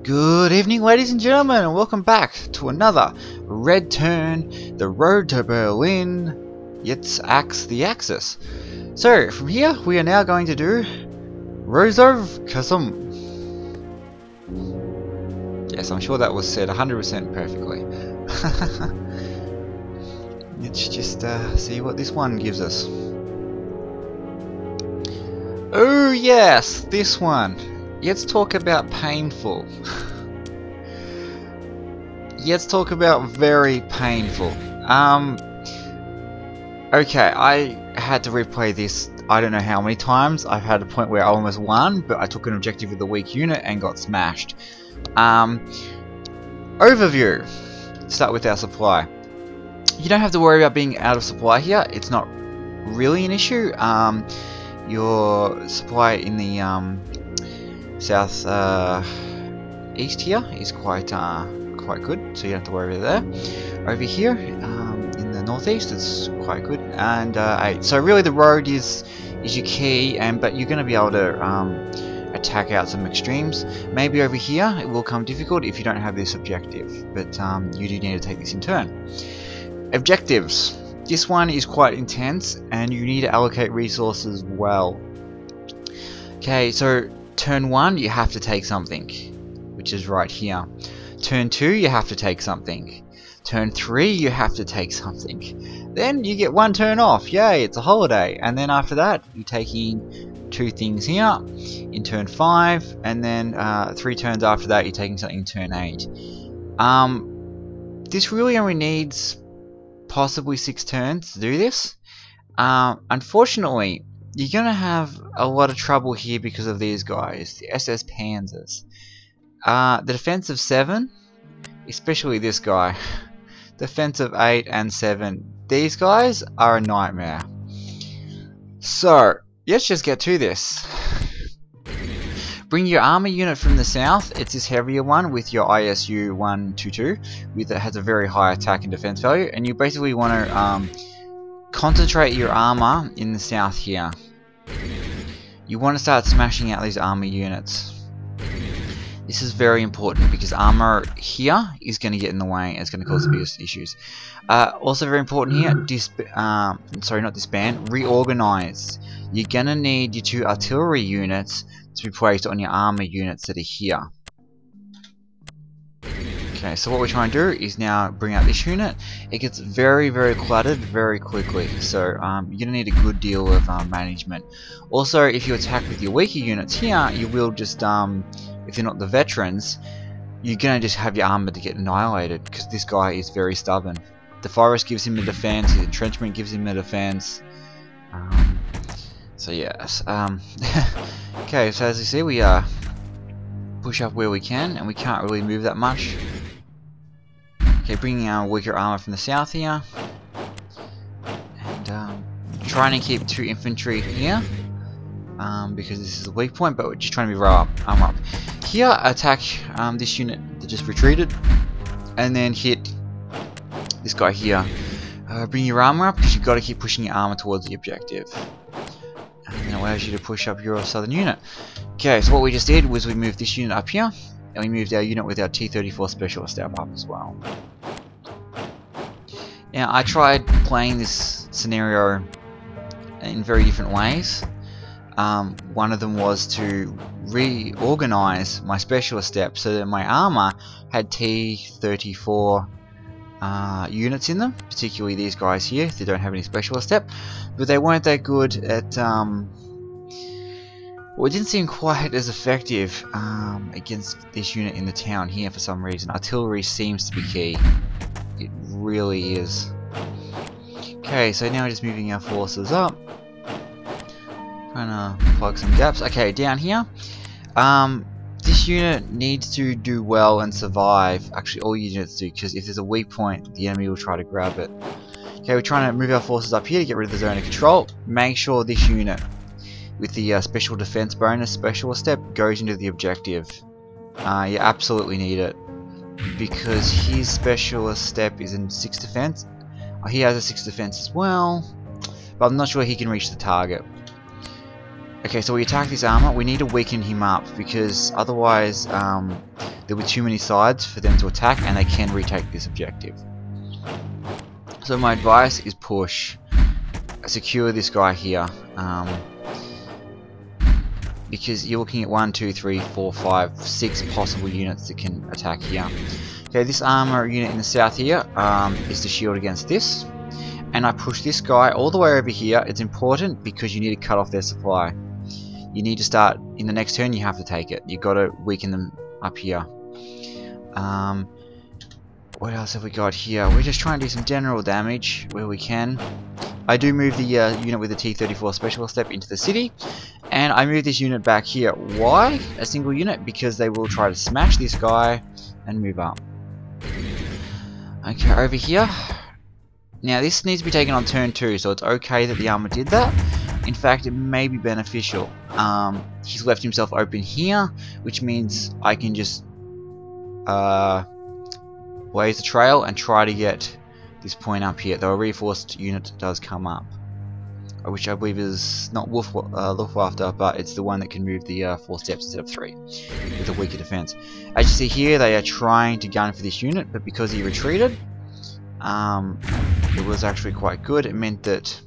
Good evening, ladies and gentlemen, and welcome back to another Red Turn, the road to Berlin, yet axe the Axis. So, from here, we are now going to do Rovno-Korsun. Yes, I'm sure that was said 100% perfectly. Let's just see what this one gives us. Oh yes, this one. Let's talk about painful. Let's talk about very painful. Okay, I had to replay this I don't know how many times. I've had a point where I almost won, but I took an objective with a weak unit and got smashed. Overview. Start with our supply. You don't have to worry about being out of supply here. It's not really an issue. Your supply in the south east here is quite good, so you don't have to worry about that. Over here in the northeast, it's quite good. And 8. So really, the road is your key, but you're going to be able to attack out some extremes. Maybe over here it will come difficult if you don't have this objective, but you do need to take this in turn. Objectives. This one is quite intense, and you need to allocate resources well. Okay, so turn 1 you have to take something, which is right here. Turn 2 you have to take something. Turn 3 you have to take something. Then you get 1 turn off. Yay, it's a holiday. And then after that you're taking 2 things here in turn 5, and then 3 turns after that you're taking something in turn 8. This really only needs possibly 6 turns to do this. Unfortunately, you're gonna have a lot of trouble here because of these guys, the SS Panzers. The defense of 7, especially this guy, defense of 8 and 7, these guys are a nightmare. So let's just get to this. Bring your armor unit from the south. It's this heavier one with your ISU 122, that has a very high attack and defense value, and you basically want to concentrate your armor in the south here. You want to start smashing out these armor units. This is very important because armor here is going to get in the way and it's going to cause the biggest issues. Also very important here, reorganize. You're going to need your 2 artillery units to be placed on your armor units that are here. Okay, so what we're trying to do is now bring out this unit. It gets very, very cluttered very quickly, so you're going to need a good deal of management. Also, if you attack with your weaker units here, you will just, if you're not the veterans, you're going to just have your armor to get annihilated, because this guy is very stubborn. The forest gives him a defense, his entrenchment gives him a defense. So yes, okay, so as you see, we push up where we can, and we can't really move that much. Okay, bringing our weaker armor from the south here, and trying to keep 2 infantry here, because this is a weak point, but we're just trying to be arm up. Here, attack this unit that just retreated, and then hit this guy here. Bring your armor up, because you've got to keep pushing your armor towards the objective. And it allows you to push up your southern unit. Okay, so what we just did was we moved this unit up here, and we moved our unit with our T-34 specialist up as well. Now, I tried playing this scenario in very different ways. One of them was to reorganize my specialist step so that my armor had T-34 units in them, particularly these guys here. They don't have any specialist step, but they weren't that good at well, it didn't seem quite as effective against this unit in the town here for some reason. Artillery seems to be key. It really is. Okay, so now we're just moving our forces up, trying to plug some gaps. Okay, down here, this unit needs to do well and survive. Actually, all units do, because if there's a weak point, the enemy will try to grab it. Okay, we're trying to move our forces up here to get rid of the zone of control. Make sure this unit with the special defense bonus specialist step goes into the objective. You absolutely need it, because his specialist step is in 6 defense. He has a 6 defense as well, but I'm not sure he can reach the target. Okay, so we attack this armor. We need to weaken him up, because otherwise there'll be too many sides for them to attack, and they can retake this objective. So my advice is push, secure this guy here, because you're looking at 1, 2, 3, 4, 5, 6 possible units that can attack here. Okay, this armor unit in the south here is the shield against this, and I push this guy all the way over here. It's important because you need to cut off their supply. You need to start, in the next turn you have to take it. You've got to weaken them up here. What else have we got here? We're just trying to do some general damage where we can. I do move the unit with the T-34 special step into the city, and I move this unit back here. Why a single unit? Because they will try to smash this guy and move up. Okay, over here. Now this needs to be taken on turn 2, so it's okay that the armor did that. In fact, it may be beneficial. He's left himself open here, which means I can just blaze the trail and try to get this point up here, though a reinforced unit does come up, which I believe is not Luftwaffe, but it's the one that can move the 4 steps instead of 3 with a weaker defense. As you see here, they are trying to gun for this unit, but because he retreated, it was actually quite good. It meant that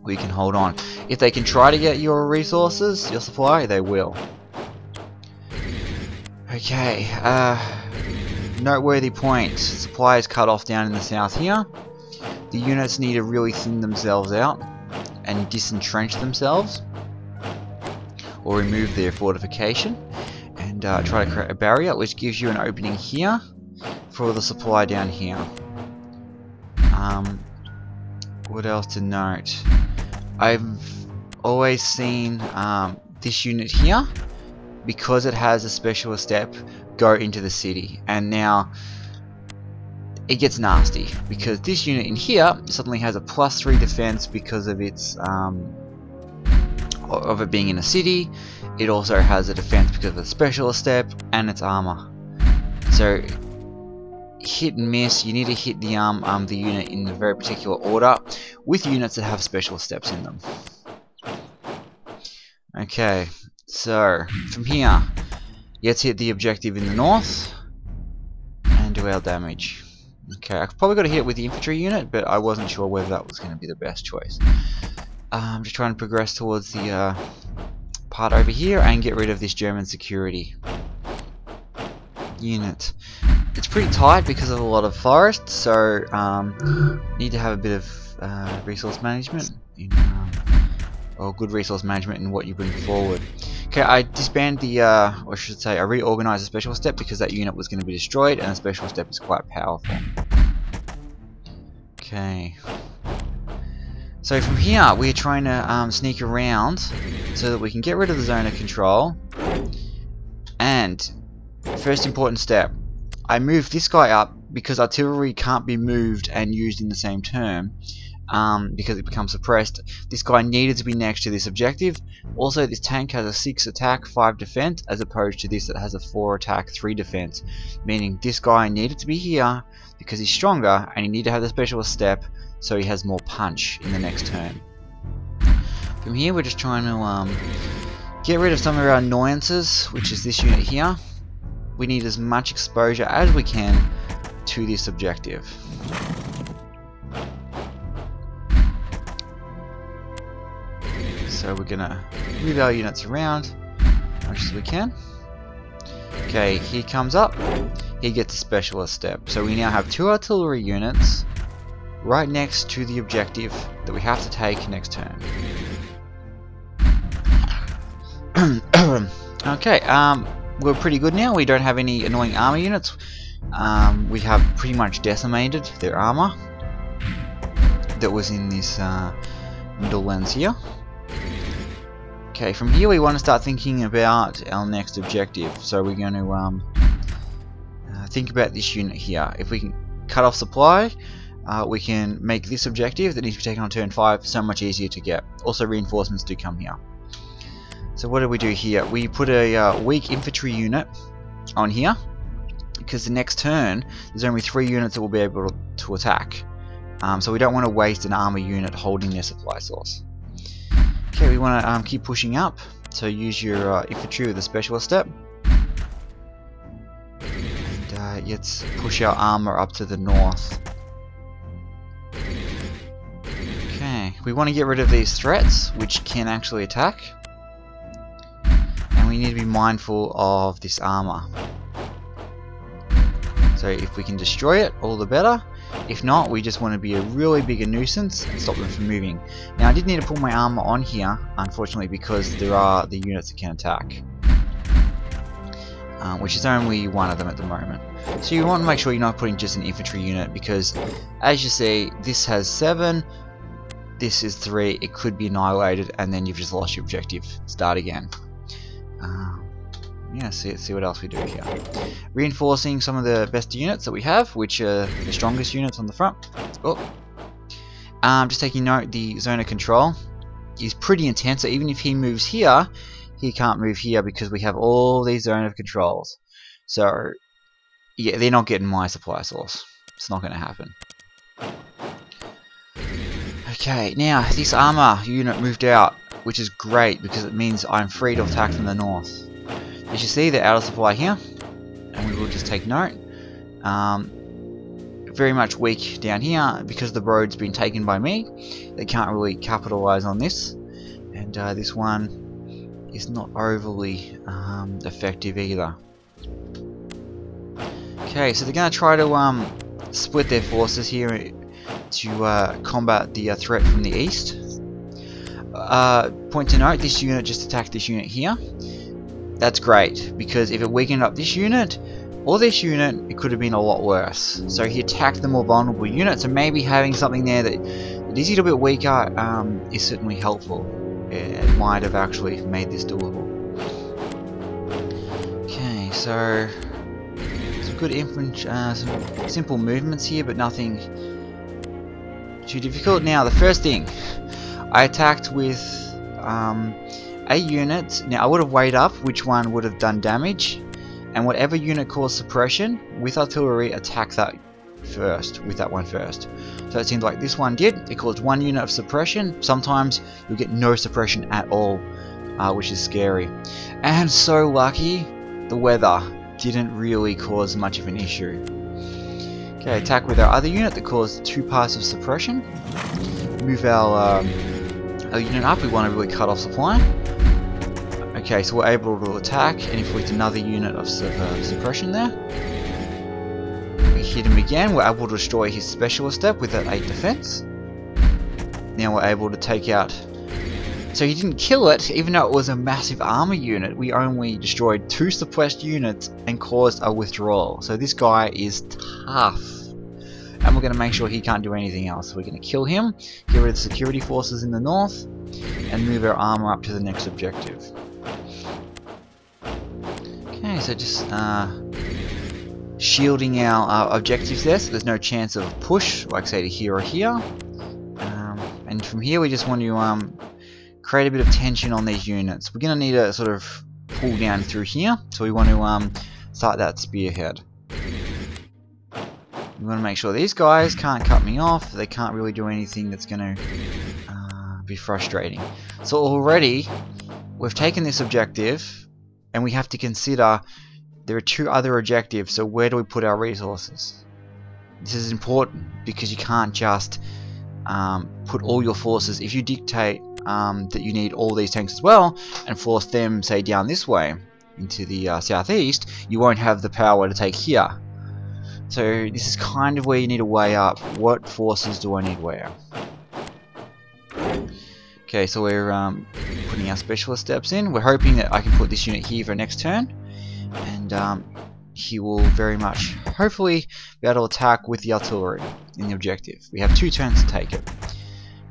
we can hold on. If they can try to get your resources, your supply, they will. Okay, noteworthy point. Supply is cut off down in the south here. The units need to really thin themselves out and disentrench themselves, or remove their fortification, and try to create a barrier which gives you an opening here for the supply down here. What else to note? I've always seen this unit here, because it has a specialist step, go into the city, and now it gets nasty because this unit in here suddenly has a +3 defense because of its of it being in a city. It also has a defense because of the specialist step and its armor. So hit and miss. You need to hit the unit in a very particular order with units that have special steps in them. Okay, so from here, let's hit the objective in the north and do our damage. Okay, I probably got to hit it with the infantry unit, but I wasn't sure whether that was going to be the best choice. I'm just trying to progress towards the part over here and get rid of this German security unit. It's pretty tight because of a lot of forest, so need to have a bit of resource management, or good resource management in what you bring forward. Okay, I disbanded the, or I should say, I reorganized the special step because that unit was going to be destroyed, and the special step is quite powerful. Okay. So from here, we're trying to sneak around so that we can get rid of the zone of control. And first important step, I moved this guy up because artillery can't be moved and used in the same turn. Because it becomes suppressed. This guy needed to be next to this objective. Also, this tank has a 6 attack, 5 defense, as opposed to this that has a 4 attack, 3 defense. Meaning this guy needed to be here because he's stronger, and he needed to have the specialist step so he has more punch in the next turn. From here, we're just trying to get rid of some of our annoyances, which is this unit here. We need as much exposure as we can to this objective. So we're gonna move our units around as much as we can. Okay, he comes up, he gets a specialist step. So we now have 2 artillery units right next to the objective that we have to take next turn. Okay, we're pretty good now. We don't have any annoying armor units. We have pretty much decimated their armor that was in this middle lens here. Okay, from here we want to start thinking about our next objective. So we're going to think about this unit here. If we can cut off supply, we can make this objective that needs to be taken on turn 5 so much easier to get. Also, reinforcements do come here. So what do we do here? We put a weak infantry unit on here because the next turn there's only 3 units that will be able to attack. So we don't want to waste an armor unit holding their supply source. Okay, we want to keep pushing up, so use your infantry with a specialist step. And let's push our armor up to the north. Okay, we want to get rid of these threats, which can actually attack. And we need to be mindful of this armor. So if we can destroy it, all the better. If not, we just want to be a really bigger nuisance and stop them from moving. Now I did need to put my armor on here, unfortunately, because there are the units that can attack. Which is only one of them at the moment. So you want to make sure you're not putting just an infantry unit, because as you see, this has 7, this is 3, it could be annihilated, and then you've just lost your objective. Start again. Yeah, see what else we do here. Reinforcing some of the best units that we have, which are the strongest units on the front. Oh. Just taking note, the zone of control is pretty intense, so even if he moves here, he can't move here because we have all these zone of controls. So, yeah, they're not getting my supply source. It's not going to happen. Okay, now this armor unit moved out, which is great because it means I'm free to attack from the north. As you see, they're out of supply here, and we will just take note. Very much weak down here because the road's been taken by me. They can't really capitalize on this, and this one is not overly effective either. Okay, so they're going to try to split their forces here to combat the threat from the east. Point to note, this unit just attacked this unit here. That's great, because if it weakened up this unit, or this unit, it could have been a lot worse. So he attacked the more vulnerable unit, so maybe having something there that is a little bit weaker is certainly helpful. It might have actually made this doable. Okay, so some good some simple movements here, but nothing too difficult. Now, the first thing, I attacked with a unit. Now I would have weighed up which one would have done damage, and whatever unit caused suppression with artillery, attack that first, with that one first. So it seems like this one did. It caused 1 unit of suppression. Sometimes you'll get no suppression at all, which is scary. And so lucky, the weather didn't really cause much of an issue. Okay, attack with our other unit that caused 2 parts of suppression. Move our unit up. We want to really cut off supply. Okay, so we're able to attack and inflict another unit of suppression there. We hit him again. We're able to destroy his specialist step with that 8 defense. Now we're able to take out... So he didn't kill it, even though it was a massive armor unit. We only destroyed 2 suppressed units and caused a withdrawal. So this guy is tough. And we're going to make sure he can't do anything else. So we're going to kill him, get rid of the security forces in the north, and move our armor up to the next objective. Okay, so just shielding our objectives there, so there's no chance of push, like say to here or here. And from here we just want to create a bit of tension on these units. We're going to need to sort of pull down through here, so we want to start that spearhead. We want to make sure these guys can't cut me off. They can't really do anything that's going to be frustrating. So already we've taken this objective, and we have to consider there are 2 other objectives. So where do we put our resources? This is important because you can't just put all your forces. If you dictate that you need all these tanks as well and force them, say, down this way into the southeast, you won't have the power to take here. So this is kind of where you need to weigh up what forces do I need where. Okay, so we're putting our specialist steps in. We're hoping that I can put this unit here for next turn, and he will very much, hopefully, be able to attack with the artillery in the objective. We have 2 turns to take it.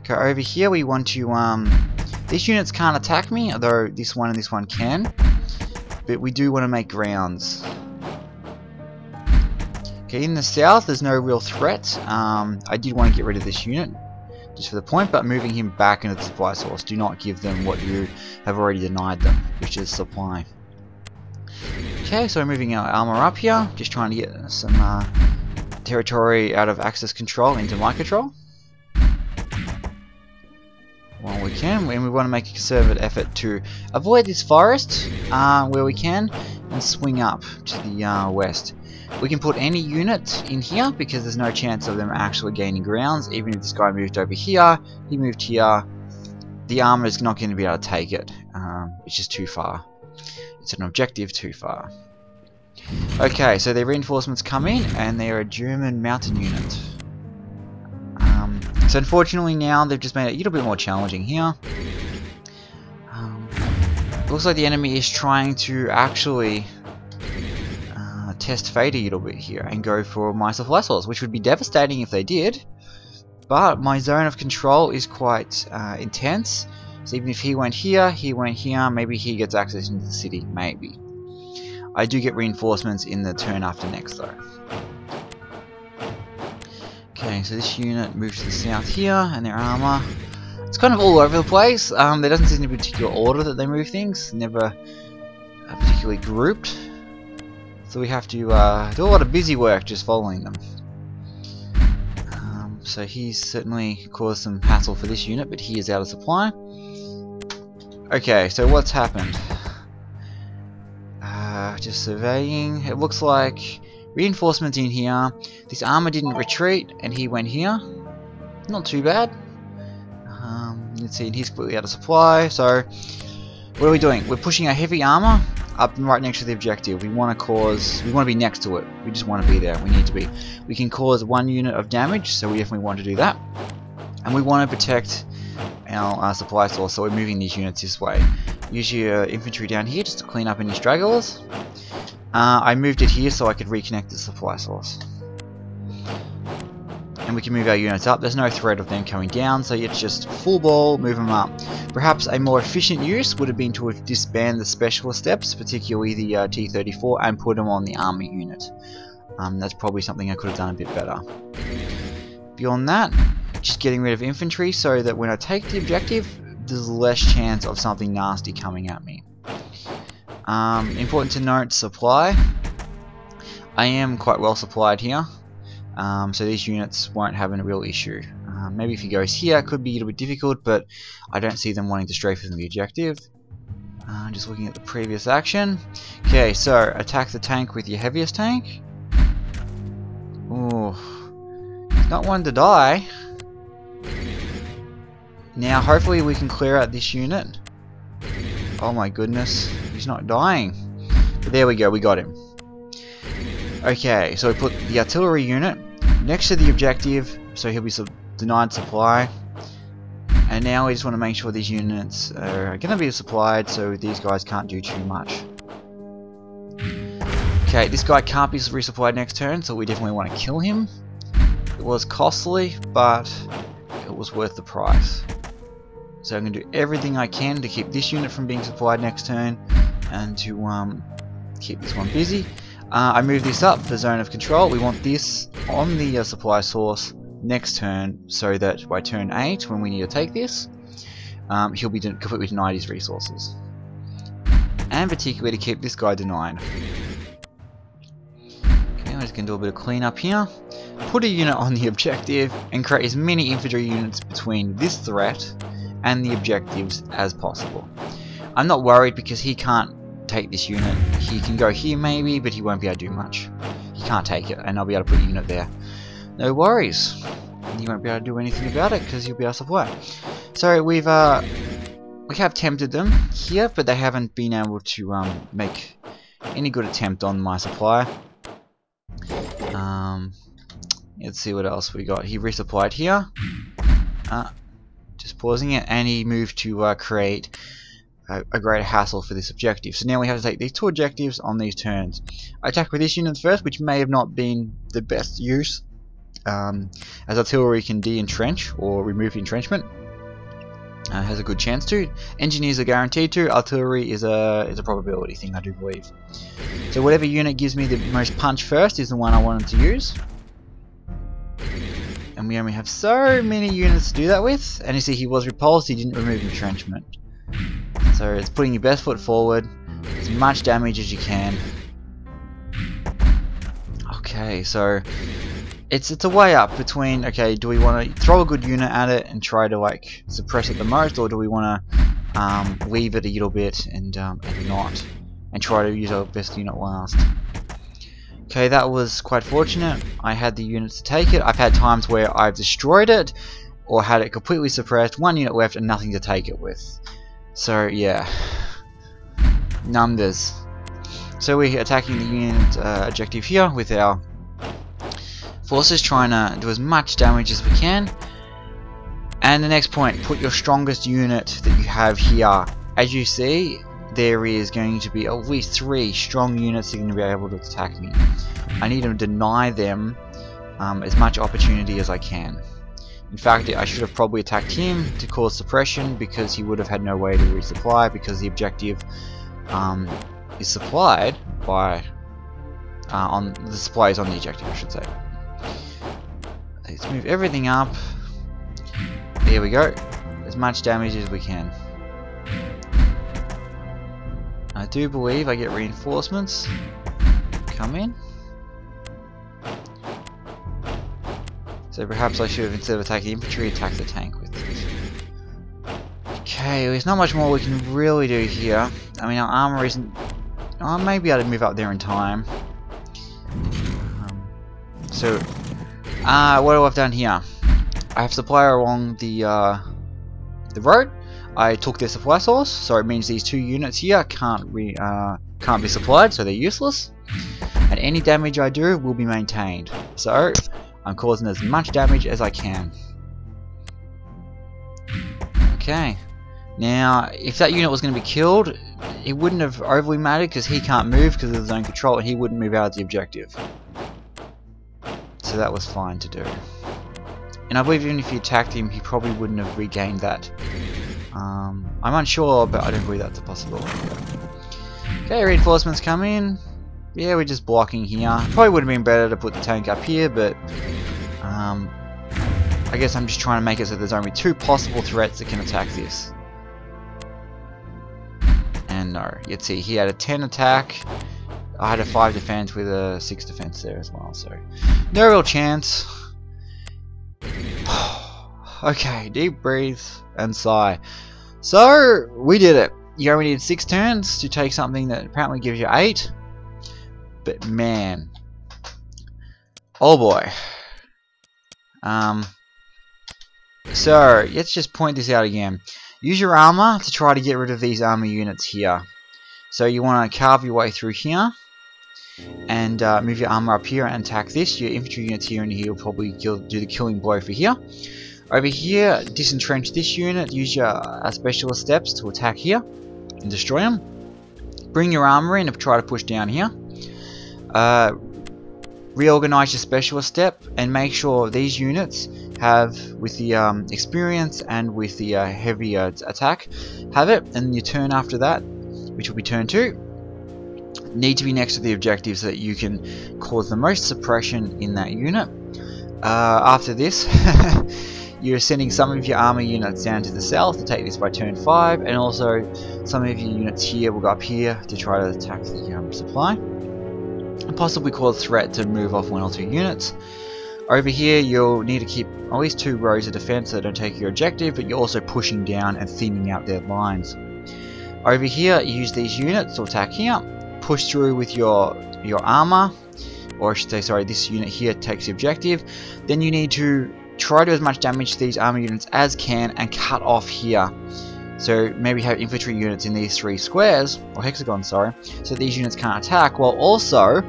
Okay, over here we want to, these units can't attack me, although this one and this one can, but we do want to make grounds. Okay, in the south there's no real threat. I did want to get rid of this unit, just for the point, but moving him back into the supply source. Do not give them what you have already denied them, which is supply. Okay, so we're moving our armor up here, just trying to get some territory out of Axis control into my control. While we can, and we want to make a concerted effort to avoid this forest where we can, and swing up to the west. We can put any unit in here because there's no chance of them actually gaining grounds. Even if this guy moved over here, he moved here, the armor is not going to be able to take it. It's just too far. It's an objective too far. Okay, so their reinforcements come in, and they're a German mountain unit. So unfortunately now they've just made it a little bit more challenging here. Looks like the enemy is trying to actually test fate a little bit here and go for my supply source, which would be devastating if they did. But my zone of control is quite intense. So even if he went here, maybe he gets access into the city, maybe. I do get reinforcements in the turn after next though. Okay, so this unit moves to the south here, and their armor, it's kind of all over the place. There doesn't seem to be a particular order that they move things, never particularly grouped. So we have to do a lot of busy work just following them. So he's certainly caused some hassle for this unit, but he is out of supply. Okay, so what's happened? Just surveying. It looks like reinforcements in here. This armor didn't retreat, and he went here. Not too bad. Let's see, he's completely out of supply. So what are we doing? We're pushing our heavy armor up right next to the objective. We want to be next to it. We just want to be there. We need to be. We can cause 1 unit of damage, so we definitely want to do that. And we want to protect our supply source, so we're moving these units this way. Use your infantry down here just to clean up any stragglers. I moved it here so I could reconnect the supply source. And we can move our units up. There's no threat of them coming down, so it's just full ball, move them up. Perhaps a more efficient use would have been to disband the specialist steps, particularly the T-34, and put them on the army unit. That's probably something I could have done a bit better. Beyond that, just getting rid of infantry so that when I take the objective, there's less chance of something nasty coming at me. Important to note, supply. I am quite well supplied here. So these units won't have a real issue. Maybe if he goes here, it could be a little bit difficult, but I don't see them wanting to strafe from the objective. Just looking at the previous action. Okay, so attack the tank with your heaviest tank. Ooh, not one to die. Now, hopefully, we can clear out this unit. Oh my goodness, he's not dying. But there we go, we got him. Okay, so we put the artillery unit next to the objective, so he'll be denied supply. And now we just want to make sure these units are going to be supplied, so these guys can't do too much. Okay, this guy can't be resupplied next turn, so we definitely want to kill him. It was costly, but it was worth the price. So I'm going to do everything I can to keep this unit from being supplied next turn, and to keep this one busy. I move this up for zone of control. We want this on the supply source next turn, so that by turn 8, when we need to take this, he'll be completely denied his resources. And particularly to keep this guy denied. Okay, I'm just going to do a bit of cleanup here. Put a unit on the objective, and create as many infantry units between this threat and the objectives as possible. I'm not worried because he can't take this unit. He can go here maybe, but he won't be able to do much. He can't take it, and I'll be able to put a unit there. No worries. He won't be able to do anything about it because he'll be our supply. So we have tempted them here, but they haven't been able to make any good attempt on my supply. Let's see what else we got. He resupplied here. Just pausing it, and he moved to create a greater hassle for this objective. So now we have to take these 2 objectives on these turns. I attack with this unit first, which may have not been the best use, as artillery can de-entrench or remove entrenchment. Has a good chance to. Engineers are guaranteed to. Artillery is a probability thing, I do believe. So whatever unit gives me the most punch first is the one I wanted to use. And we only have so many units to do that with. And you see he was repulsed, he didn't remove entrenchment. So it's putting your best foot forward, as much damage as you can. Okay, so it's a way up between, okay, do we want to throw a good unit at it and try to like suppress it the most, or do we want to leave it a little bit and not and try to use our best unit last. Okay, that was quite fortunate. I had the units to take it. I've had times where I've destroyed it or had it completely suppressed, one unit left and nothing to take it with. So yeah, numbers. So we're attacking the unit objective here with our forces, trying to do as much damage as we can. And the next point, put your strongest unit that you have here. As you see, there is going to be at least 3 strong units that are going to be able to attack me. I need to deny them as much opportunity as I can. In fact, I should have probably attacked him to cause suppression, because he would have had no way to resupply, because the objective is supplied by the supply is on the objective, I should say. Let's move everything up. There we go. As much damage as we can. I do believe I get reinforcements come in. So perhaps I should have, instead of attacking infantry, attacked the tank with it. Okay, there's not much more we can really do here. I mean, our armor isn't... I may be able to move up there in time. What do I've done here? I have supply along the road. I took their supply source, so it means these 2 units here can't be supplied, so they're useless. And any damage I do will be maintained. So I'm causing as much damage as I can. Okay. Now, if that unit was going to be killed, it wouldn't have overly mattered, because he can't move because of his own control, and he wouldn't move out of the objective. So that was fine to do. And I believe even if he attacked him, he probably wouldn't have regained that. I'm unsure, but I don't believe that's a possibility. Okay, reinforcements come in. Yeah, we're just blocking here. Probably would have been better to put the tank up here, but I guess I'm just trying to make it so there's only 2 possible threats that can attack this. And no, you'd see he had a 10 attack. I had a 5 defense with a 6 defense there as well, so no real chance. Okay, deep breathe and sigh. So we did it. You only needed 6 turns to take something that apparently gives you 8. But man, oh boy. So let's just point this out again. Use your armor to try to get rid of these armor units here. So you want to carve your way through here and move your armor up here and attack this. Your infantry units here and here will probably do the killing blow for here. Over here, disentrench this unit. Use your specialist steps to attack here and destroy them. Bring your armor in and try to push down here. Reorganize your specialist step and make sure these units have, with the experience and with the heavy attack, have it. And your turn after that, which will be turn 2, need to be next to the objective so that you can cause the most suppression in that unit. After this, you're sending some of your armor units down to the south to take this by turn 5, and also some of your units here will go up here to try to attack the supply, and possibly cause threat to move off 1 or 2 units. Over here, you'll need to keep at least 2 rows of defense so they don't take your objective, but you're also pushing down and thinning out their lines. Over here, use these units to attack here. Push through with your armor, or I should say, sorry, this unit here takes the objective. Then you need to try to do as much damage to these armor units as can and cut off here. So maybe have infantry units in these 3 squares, or hexagons, sorry, so these units can't attack, while also,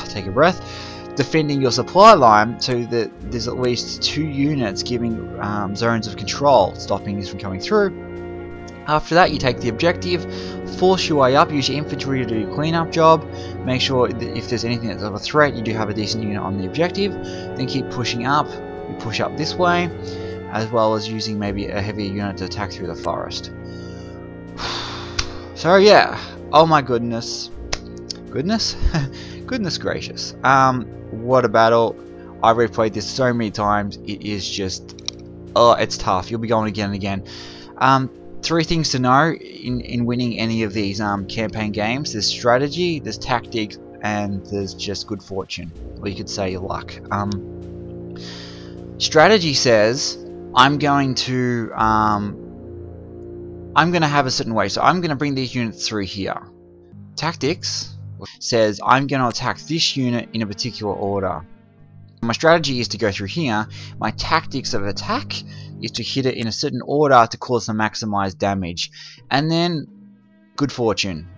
take a breath, defending your supply line so that there's at least 2 units giving zones of control, stopping this from coming through. After that, you take the objective, force your way up, use your infantry to do your cleanup job, make sure that if there's anything that's of a threat, you do have a decent unit on the objective, then keep pushing up. You push up this way, as well as using maybe a heavier unit to attack through the forest. So yeah, oh my goodness. Goodness? Goodness gracious. What a battle. I've replayed this so many times, it is just, oh, it's tough. You'll be going again and again. 3 things to know in winning any of these campaign games. There's strategy, there's tactics, and there's just good fortune, or you could say luck. Strategy says I'm going to have a certain way, so I'm going to bring these units through here. tactics says I'm going to attack this unit in a particular order. My strategy is to go through here. My tactics of attack is to hit it in a certain order to cause some maximized damage. And then, good fortune.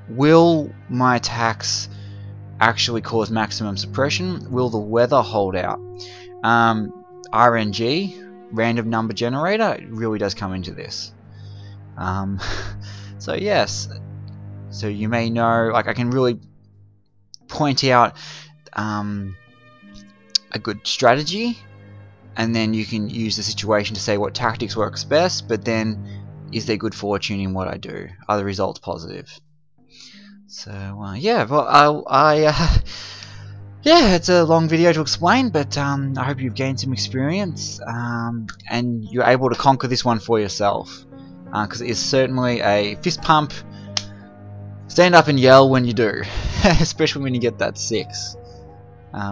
Will my attacks actually cause maximum suppression? Will the weather hold out? RNG, random number generator, really does come into this. So yes, so you may know, like I can really point out a good strategy, and then you can use the situation to say what tactics works best, but then is there good fortune in what I do? Are the results positive? So yeah, well yeah, it's a long video to explain, but I hope you've gained some experience and you're able to conquer this one for yourself, because it is certainly a fist pump. Stand up and yell when you do, especially when you get that 6.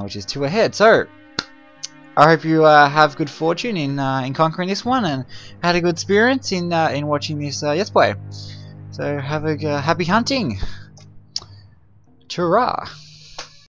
Which is 2 ahead. So I hope you have good fortune in conquering this one, and had a good experience in watching this Let's Play. So have a happy hunting. Ta-ra.